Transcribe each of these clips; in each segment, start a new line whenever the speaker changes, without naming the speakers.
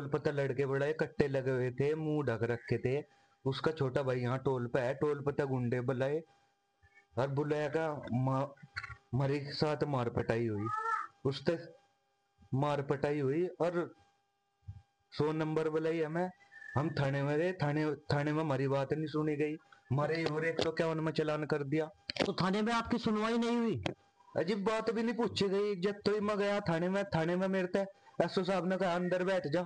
Toll पता लड़के बड़े कट्टे लगे हुए थे, मुंह ढक रखे थे। उसका छोटा भाई यहाँ टोल पे है, टोल पता गुंडे बुलाए और बुलाया का मरी के साथ मार पटाई हुई। उससे मार पटाई हुई और 100 नंबर बुलाई हमें। हम थाने में गए, थाने थाने में हमारी बात नहीं सुनी गई, हमारे और 151 में चालान कर दिया।
तो थाने में आपकी सुनवाई नहीं हुई?
अजीब बात भी नहीं पूछी गई। जब तो मैं गया थाने में मेरे से एसओ साहब ने कहा अंदर बैठ जा।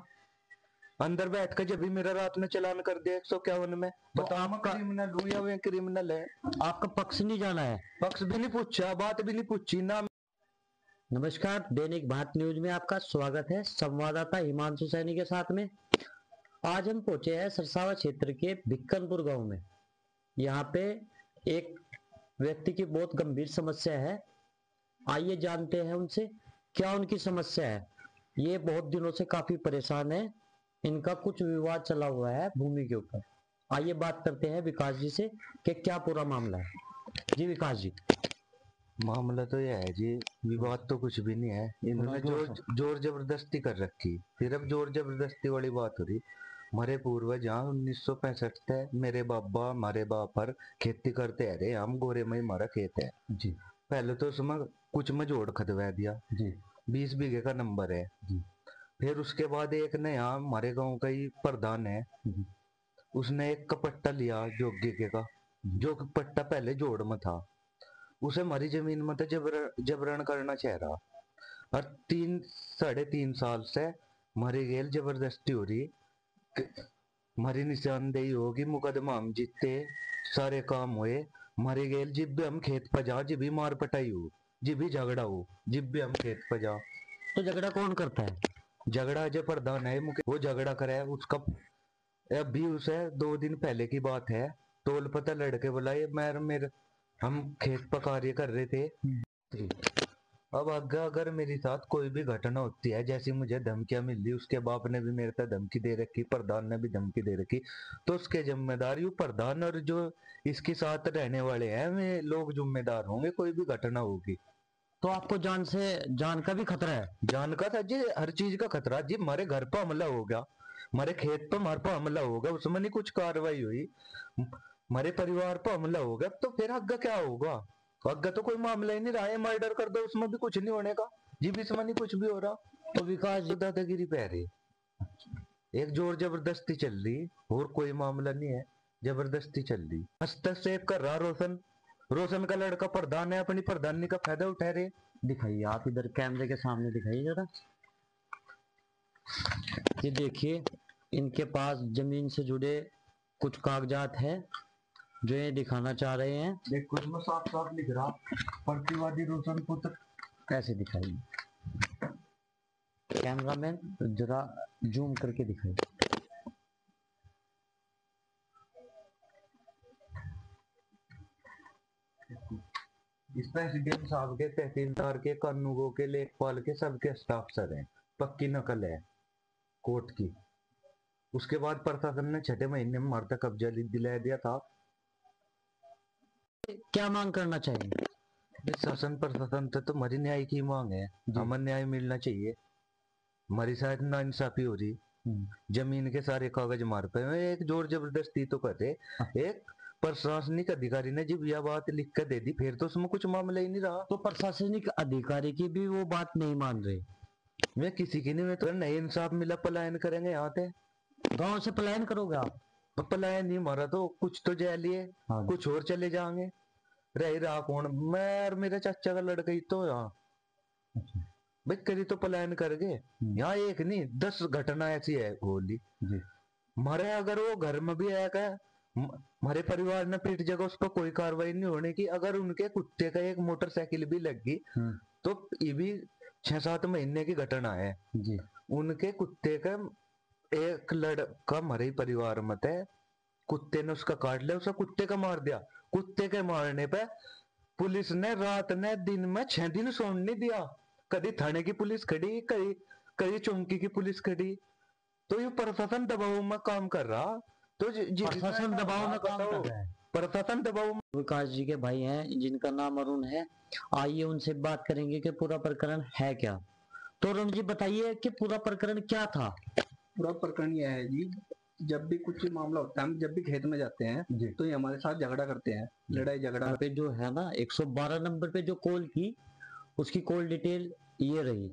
अंदर बैठ कर जब भी मेरा रात में चालान कर दिया 151 में।
तो
बताओ मैं क्रिमिनल हूँ या वे क्रिमिनल है?
आपका पक्ष नहीं जाना है?
पक्ष भी नहीं पूछा, बात भी नहीं पूछी ना।
नमस्कार, दैनिक भारत न्यूज में आपका स्वागत है। संवाददाता हिमांशु सैनी के साथ में आज हम पहुंचे हैं सरसावा क्षेत्र के भिक्कनपुर गांव में। यहाँ पे एक व्यक्ति की बहुत गंभीर समस्या है। आइए जानते हैं उनसे क्या उनकी समस्या है। ये बहुत दिनों से काफी परेशान है, इनका कुछ विवाद चला हुआ है भूमि के ऊपर। आइए बात करते हैं विकास जी से कि क्या पूरा मामला है। जी विकास जी।
मामला तो यह है जी, विवाद तो कुछ भी नहीं है। इन्होंने जोर जबरदस्ती कर रखी, फिर अब जोर जबरदस्ती वाली बात हो रही। हमारे पूर्वज यहाँ 1965 से मेरे बाबा हमारे बाप पर खेती करते आ रहे। हम गोरे में हमारा खेत है
जी।
पहले तो उसमें कुछ में जोड़ खदवा दिया
जी।
20 बीघे का नंबर है जी। फिर उसके बाद एक ने यहाँ हमारे गांव का ही प्रधान है, उसने एक कपट्टा लिया जोग्य का, जो पट्टा पहले जोड़ में था। उसे हमारी जमीन में तो जबरन करना चाह रहा। और 3 साढ़े 3 साल से हमारी गेल जबरदस्ती हो रही। हमारी निशानदेही होगी, मुकदमा हम जीते, सारे काम हुए। हमारी गेल जिब भी हम खेत पर जा, जिब भी मार पटाई हो, जिब भी झगड़ा हो, जिब भी हम खेत पर जा।
तो झगड़ा कौन करता है?
झगड़ा जो प्रधान है वो झगड़ा करे है उसका। अभी उसे 2 दिन पहले की बात है, टोल पता लड़के बुलाए, मेरे हम खेत पर कार्य कर रहे थे। अब अगर मेरे साथ कोई भी घटना होती है, जैसी मुझे धमकियां मिल रही, उसके बाप ने भी मेरे साथ धमकी दे रखी, प्रधान ने भी धमकी दे रखी, तो उसके जिम्मेदारी प्रधान और जो इसके साथ रहने वाले हैं वे लोग जिम्मेदार होंगे कोई भी घटना होगी।
तो आपको जान का भी खतरा है?
जान का था जी, हर चीज का खतरा जी। हमारे घर पर हमला हो गया, हमारे खेत पर हमारे पर हमला हो गया, उसमें नहीं कुछ कार्रवाई हुई, हमारे परिवार पर हमला हो गया, तो फिर आगे क्या होगा? आगे तो कोई मामला ही नहीं रहा है। मर्डर कर दो, उसमें भी कुछ नहीं होने का जी, भी इसमें नहीं कुछ भी हो रहा। तो विकास जी दादागिरी पे रही, एक जोर जबरदस्ती चल रही, और कोई मामला नहीं है, जबरदस्ती चल रही। हस्तक्षेप कर रहा रोशन, रोशन का लड़का प्रधान है, अपनी प्रधानी का फायदा उठा रहे।
दिखाइए आप इधर कैमरे के सामने दिखाइए जरा। ये देखिए, इनके पास जमीन से जुड़े कुछ कागजात है जो ये दिखाना चाह रहे हैं।
देखो इसमें साफ साफ लिख रहा प्रतिवादी रोशन पुत्र।
कैसे दिखाइए कैमरामैन, जरा जूम करके दिखाइए।
इसमें एसडीएम साहब के, तहसीलदार के, कानूगो के, लेखपाल के, सबके हस्ताक्षर हैं, पक्की नकल है कोर्ट की। उसके बाद प्रशासन ने 6ठे महीने में हमारे तक कब्जा दिला दिया था।
क्या मांग करना चाहिए?
शासन प्रशासन से तो हमारी न्याय की मांग है, हमें न्याय मिलना चाहिए। हमारी शायद ना इंसाफी हो रही, जमीन के सारे कागज मार पे एक जोर जबरदस्ती तो करते। एक प्रशासनिक अधिकारी ने जब यह बात लिख कर दे दी, फिर तो उसमें कुछ मामला ही नहीं रहा।
तो प्रशासनिक अधिकारी की भी वो बात नहीं मान रहे।
मैं किसी की नहीं, मैं तो नहीं इंसाफ मिला पलायन करेंगे यहाँ से।
गांव से पलायन करोगे आप?
तो पलायन नहीं, मारा तो कुछ तो जा लिए, कुछ और चले जाएंगे। रह रहा कौन? मैं और मेरे चाचा का लड़का ही तो यहाँ। भाई करी तो पलायन कर गए, यहाँ एक नहीं 10 घटना ऐसी है होली। हमारे अगर वो घर में भी आएगा, हमारे परिवार ने पीट जगह उस पर कोई कार्रवाई नहीं होने की। अगर उनके कुत्ते का एक मोटरसाइकिल भी लग गई, तो ये भी 6-7 महीने की घटना है जी। उनके कुत्ते का एक लड़का हमारे परिवार में थे, कुत्ते ने उसका काट लिया, उसका कुत्ते का मार दिया। कुत्ते के मारने पे पुलिस ने रात ने दिन में 6 दिन सोने नहीं दिया। कभी थाने की पुलिस खड़ी, कहीं कहीं चौकी की पुलिस खड़ी। तो ये प्रशासन दबाव में काम कर रहा। तो
प्रशासन दबाव में काम कर रहा है,
प्रशासन दबाव।
विकास जी के भाई हैं जिनका नाम अरुण है, आइए उनसे बात करेंगे कि पूरा प्रकरण है क्या। तो अरुण जी बताइए कि पूरा प्रकरण क्या था।
पूरा प्रकरण यह है जी, जब भी कुछ मामला होता है, हम जब भी खेत में जाते हैं
जी।
तो ये हमारे साथ झगड़ा करते हैं, लड़ाई झगड़ा।
यहाँ पे जो है ना 112 नंबर पे जो कॉल की, उसकी कॉल डिटेल ये रही।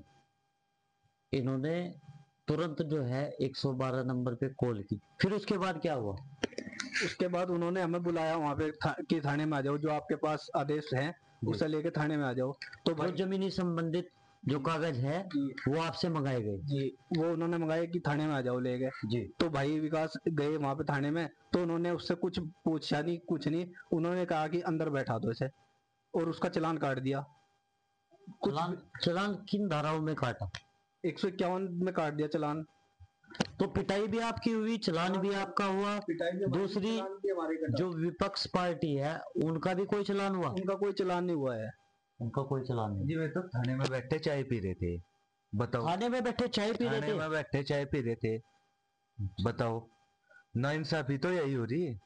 इन्होंने तुरंत जो है 112 नंबर पे कॉल की, फिर उसके बाद क्या हुआ?
उसके बाद उन्होंने हमें बुलाया वहाँ पे कि थाने में आ जाओ, जो आपके पास आदेश है उसे लेके थाने में आ जाओ। तो
जो जमीनी संबंधित जो कागज है वो आपसे मंगाए गए
जी, वो उन्होंने मंगाए कि थाने में आ जाओ ले गए
जी।
तो भाई विकास गए वहाँ पे थाने में, तो उन्होंने उससे कुछ पूछा नहीं, कुछ नहीं, उन्होंने कहा कि अंदर बैठा दो इसे, और उसका चालान काट दिया।
चालान किन धाराओं में काटा?
151 में काट दिया चालान।
तो पिटाई भी आपकी हुई, चालान भी आपका हुआ। दूसरी जो विपक्ष पार्टी है उनका भी कोई चालान हुआ?
उनका कोई चालान नहीं हुआ है।
उनका कोई चालान नहीं।
जी वे तो थाने में बैठे चाय पी रहे थे, बताओ।
थाने में बैठे चाय पी रहे
थाने
थे?
में बैठे चाय पी रहे थे, बताओ। नाइंसाफी तो यही हो रही है।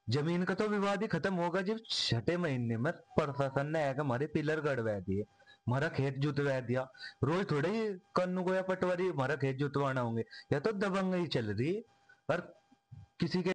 जमीन का तो विवाद ही खत्म होगा जब 6 महीने में प्रशासन ने आकर हमारे पिलर गड़वा दिए, हमारा खेत जुतवा दिया। रोज थोड़े ही कन्नू को या पटवारी हमारा खेत जुतवाना होंगे, या तो दबंगई चल रही है और किसी के